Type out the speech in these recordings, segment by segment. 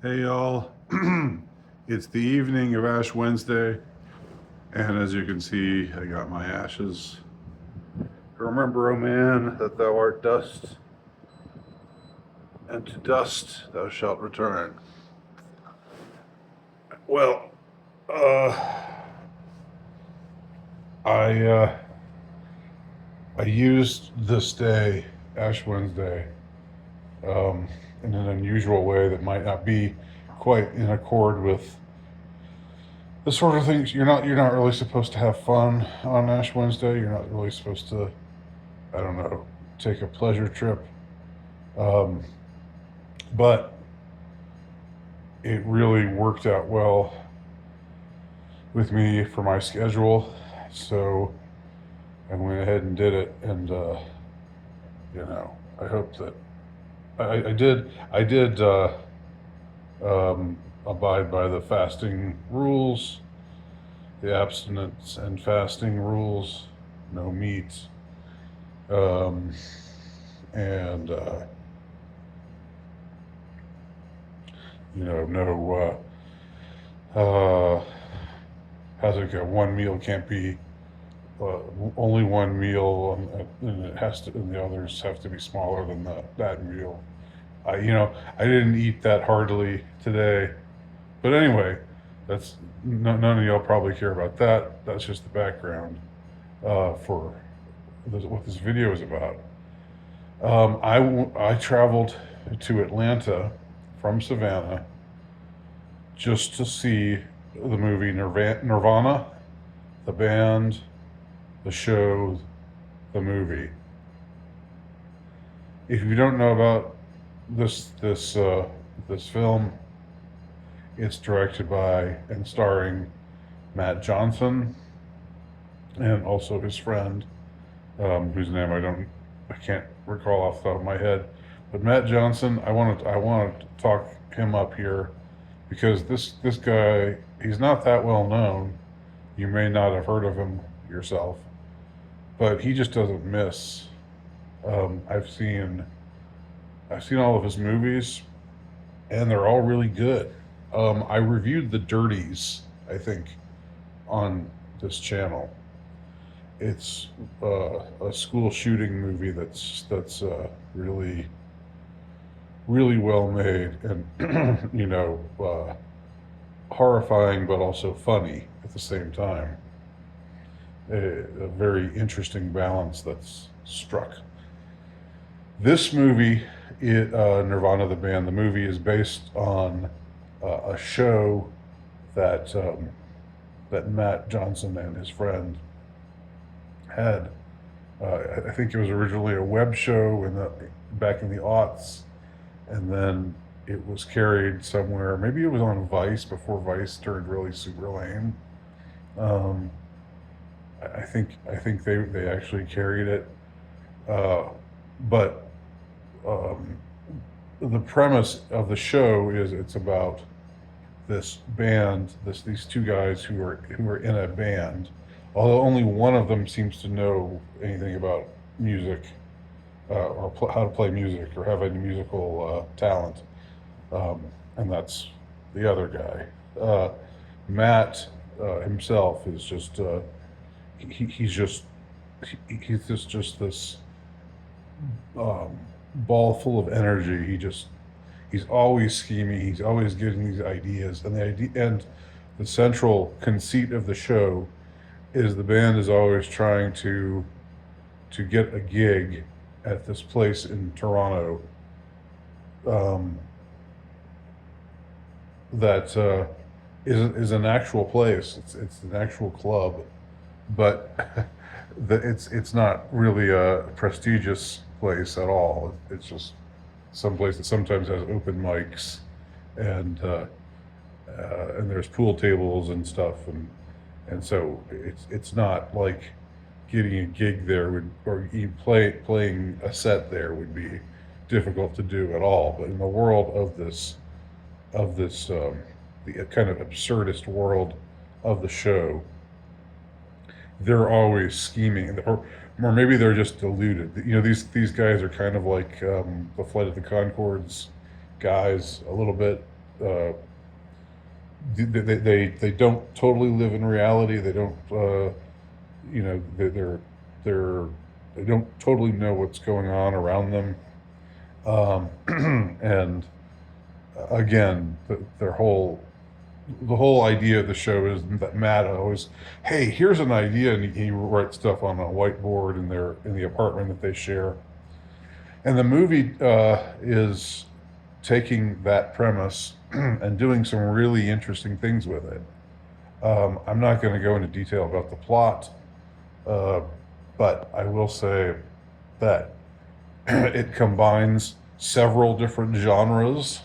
Hey y'all, it's the evening of Ash Wednesday, and as you can see, I got my ashes. Remember, O man, that thou art dust, and to dust thou shalt return. Well, uh, I uh, I used this day, Ash Wednesday, um, in an unusual way that might not be quite in accord with the sort of things you're not really supposed to have fun on Ash Wednesday. You're not really supposed to, I don't know, take a pleasure trip. Um, but it really worked out well with me for my schedule. So I went ahead and did it. And, I hope that I did abide by the fasting rules, the abstinence and fasting rules, no meat, um, and, no, how's it go? One meal can't be uh, only one meal, and it has to, and the others have to be smaller than that meal. I didn't eat that heartily today, but anyway, that's none of y'all probably care about that. That's just the background for what this video is about. I traveled to Atlanta from Savannah just to see the movie Nirvana, the band, the show, the movie. If you don't know about this film, it's directed by and starring Matt Johnson and also his friend, whose name I can't recall off the top of my head. But Matt Johnson, I want to talk him up here because this guy, he's not that well known. You may not have heard of him yourself, but he just doesn't miss. Um, I've seen I've seen all of his movies, and they're all really good. I reviewed The Dirties, I think, on this channel. It's a school shooting movie that's really really well made and horrifying but also funny at the same time. A very interesting balance that's struck. This movie, Nirvana the band, the movie is based on a show that Matt Johnson and his friend had. I think it was originally a web show back in the aughts, and then it was carried somewhere. Maybe it was on Vice before Vice turned really super lame. Um, I think they actually carried it, uh, but um, the premise of the show is it's about this band, these two guys who are in a band, although only one of them seems to know anything about music, how to play music or have any musical talent, and that's the other guy. Matt himself is just he's just this um, ball full of energy. He's always scheming. He's always getting these ideas, and the central conceit of the show is the band is always trying to get a gig at this place in Toronto, um, that is an actual place. It's an actual club, but it's not really a prestigious place at all. It's just some place that sometimes has open mics, and and there's pool tables and stuff, and so it's not like getting a gig there or you playing a set there would be difficult to do at all. But in the world of this the kind of absurdist world of the show, they're always scheming, or maybe they're just deluded. These guys are kind of like the Flight of the Concords guys a little bit. they don't totally live in reality. They don't, you know, they're they don't totally know what's going on around them. And again, the whole idea of the show is that Matt always, hey, here's an idea, and he writes stuff on a whiteboard in the apartment that they share. And the movie is taking that premise and doing some really interesting things with it. I'm not going to go into detail about the plot, uh, but I will say that it combines several different genres.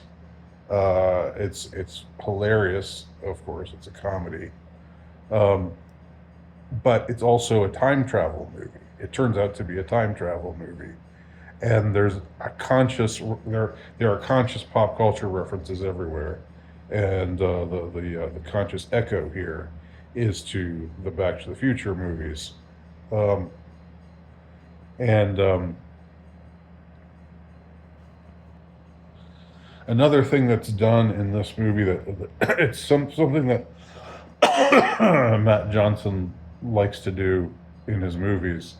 It's hilarious, of course. It's a comedy, um, but it's also a time travel movie. It turns out to be a time travel movie, and there are conscious pop culture references everywhere, and the conscious echo here is to the Back to the Future movies, um, and another thing that's done in this movie that it's something that Matt Johnson likes to do in his movies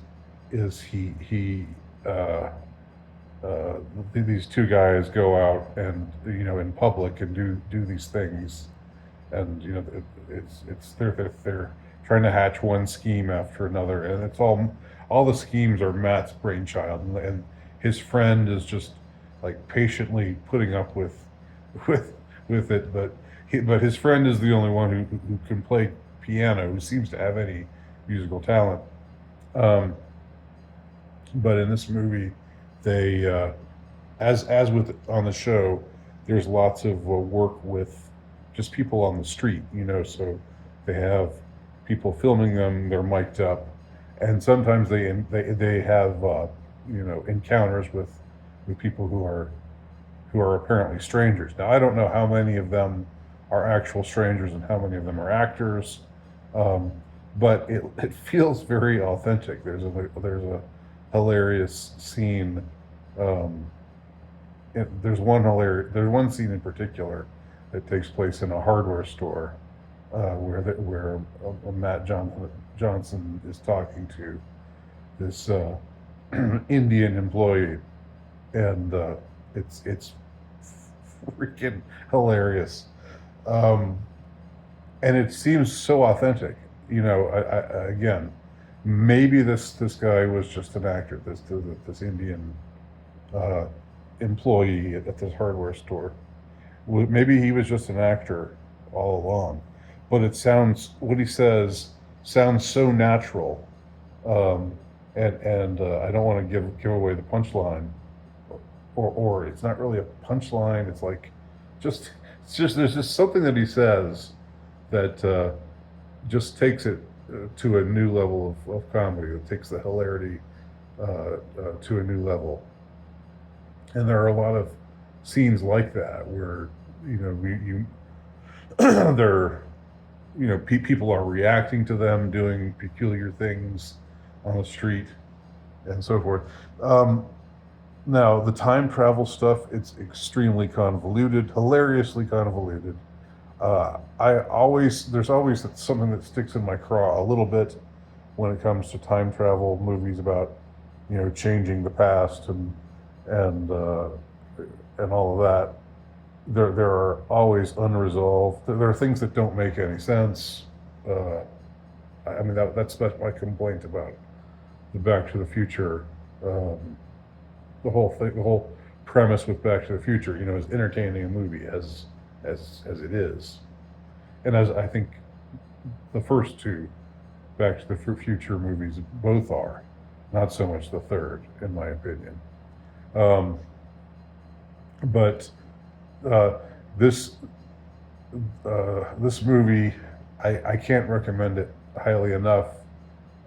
is he uh, uh, these two guys go out and in public and do these things, and it's they're trying to hatch one scheme after another, and it's all the schemes are Matt's brainchild, and his friend is just like patiently putting up with with it, but his friend is the only one who can play piano, who seems to have any musical talent. Um, but in this movie, they as with on the show, there's lots of work with just people on the street, so they have people filming them, they're mic'd up, and sometimes they have encounters with people who are apparently strangers. Now, I don't know how many of them are actual strangers and how many of them are actors, um, but it feels very authentic. There's a hilarious scene. Um, there's one scene in particular that takes place in a hardware store, where Matt Johnson is talking to this Indian employee, and it's freaking hilarious, um, and it seems so authentic. Again, maybe this guy was just an actor. This Indian uh, employee at this hardware store. Maybe he was just an actor all along, but what he says sounds so natural, um, and I don't want to give away the punchline, or it's not really a punchline. It's like just it's just there's just something that he says that just takes it to a new level of comedy. It takes the hilarity to a new level, and there are a lot of scenes like that where they're people are reacting to them doing peculiar things on the street and so forth. Um, Now, the time travel stuff, it's extremely convoluted, hilariously convoluted. There's always something that sticks in my craw a little bit when it comes to time travel movies about, changing the past and uh, and all of that. There are always unresolved. There are things that don't make any sense. Uh, I mean, that's my complaint about the Back to the Future. Um, the whole premise with Back to the Future, is entertaining a movie as it is, and as I think the first two Back to the Future movies both are, not so much the third, in my opinion. Um, but uh, this this movie, I can't recommend it highly enough.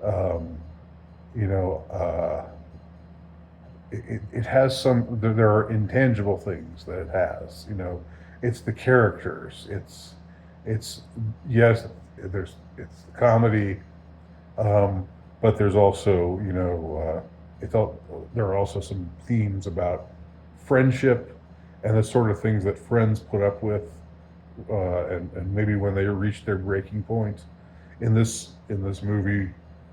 Um, you know. It has there are intangible things that it has, it's the characters, it's yes, it's comedy, but there's also there are also some themes about friendship and the sort of things that friends put up with, and maybe when they reach their breaking point. In this movie,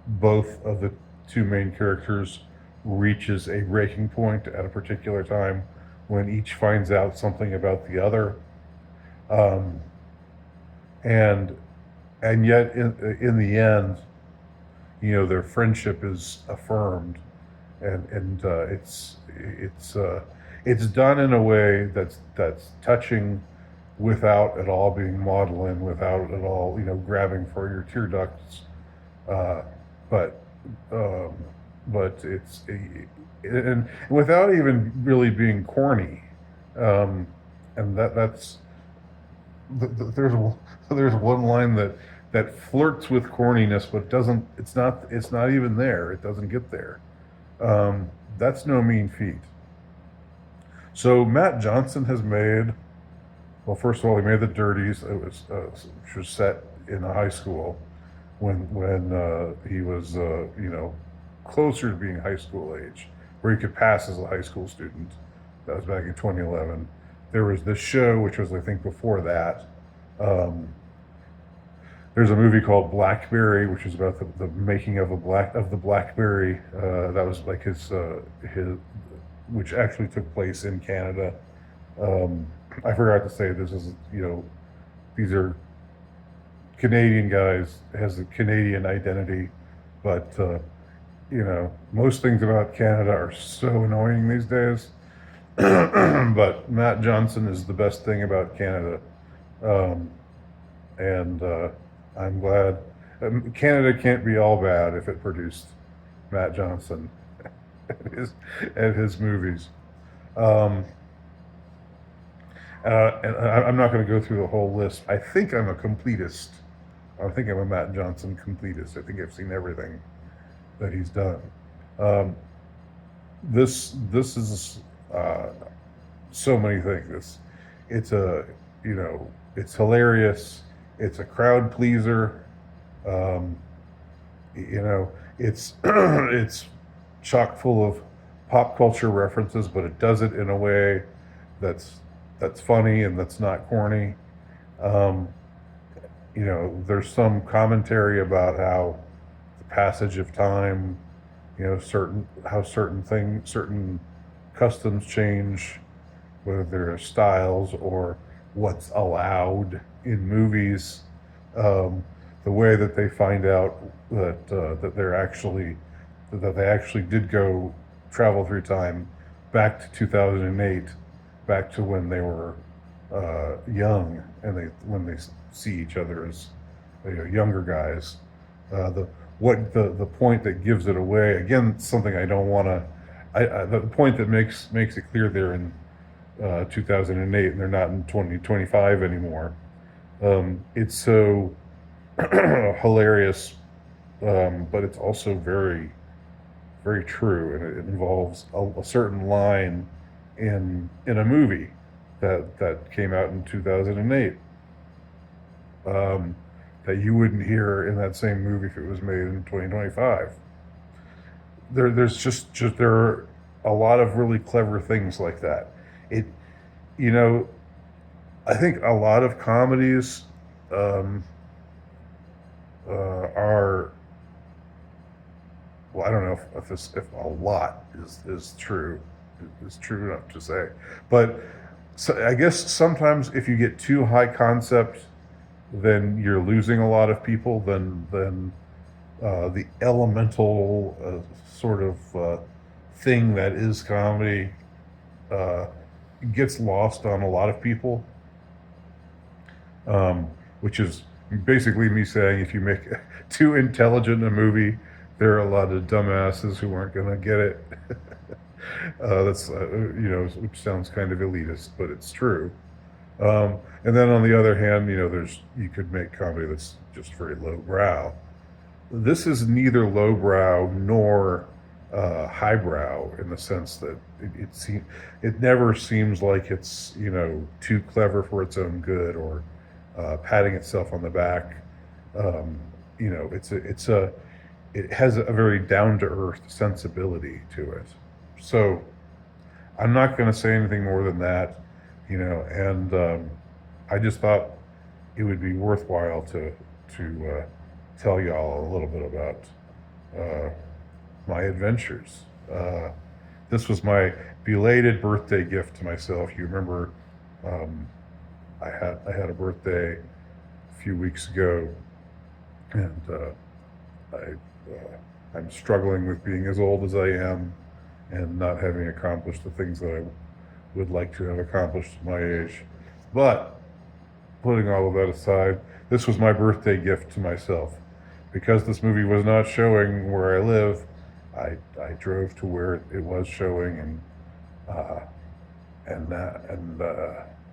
both of the two main characters reaches a breaking point at a particular time when each finds out something about the other, um, and and yet in the end, their friendship is affirmed, and it's done in a way that's touching without at all being maudlin, without at all grabbing for your tear ducts, uh, but um, but and without even really being corny, um, and that's there's there's one line that flirts with corniness, but doesn't. It's not even there. It doesn't get there. That's no mean feat. So Matt Johnson has made. Well, first of all, he made The Dirties. Which was set in a high school when he was closer to being high school age, where he could pass as a high school student. That was back in 2011. There was this show, which was I think before that. Um, there's a movie called Blackberry, which is about the making of the BlackBerry. That was like his, which actually took place in Canada. I forgot to say this is these are Canadian guys, has a Canadian identity, but most things about Canada are so annoying these days. But Matt Johnson is the best thing about Canada, um, and I'm glad. Canada can't be all bad if it produced Matt Johnson and his movies. Um, and I'm not going to go through the whole list. I think I'm a completist. I think I'm a Matt Johnson completist. I think I've seen everything that he's done. Um, this is so many things. It's a it's hilarious. It's a crowd pleaser. Um, it's it's chock full of pop culture references, but it does it in a way that's that's funny and that's not corny. Um, there's some commentary about how the passage of time, certain customs change, whether they're styles or what's allowed in movies. Um, the way that they find out that they actually did go travel through time back to 2008, back to when they were young, and when they see each other as younger guys. The point that gives it away, again, something I don't want to. The point that makes it clear they're in 2008 and they're not in 2025 anymore. It's so hilarious, but it's also very, very true, and it involves a certain line in a movie that came out in 2008, um, that you wouldn't hear in that same movie if it was made in 2025. There's just there are a lot of really clever things like that. It you know I think a lot of comedies um, are, well, I don't know if a lot is true enough to say, but so I guess sometimes if you get too high concept, then you're losing a lot of people. Then the elemental sort of thing that is comedy uh, gets lost on a lot of people, which is basically me saying if you make too intelligent a movie, there are a lot of dumbasses who aren't going to get it. That's which sounds kind of elitist, but it's true. And then on the other hand, you could make comedy that's just very lowbrow. This is neither lowbrow nor highbrow, in the sense that it never seems like it's too clever for its own good, or patting itself on the back. Um, it has a very down to earth sensibility to it. So I'm not going to say anything more than that, and I just thought it would be worthwhile to tell y'all a little bit about uh, my adventures. This was my belated birthday gift to myself. You remember, um, I had a birthday a few weeks ago, and I'm struggling with being as old as I am and not having accomplished the things that I would like to have accomplished at my age. But putting all of that aside, this was my birthday gift to myself. Because this movie was not showing where I live, I drove to where it was showing uh, and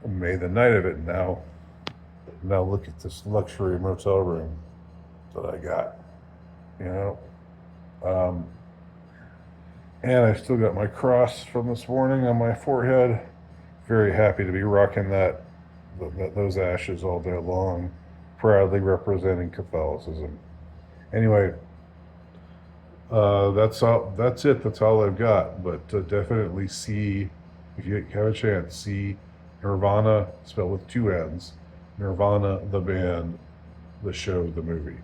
made the night of it. And now look at this luxury motel room that I got. You know, um, and I still got my cross from this morning on my forehead. Very happy to be rocking those ashes all day long, proudly representing Catholicism. Anyway, that's all. That's it. That's all I've got. But definitely see, if you have a chance, see Nirvana, spelled with two N's. Nirvana, the band, the show, the movie.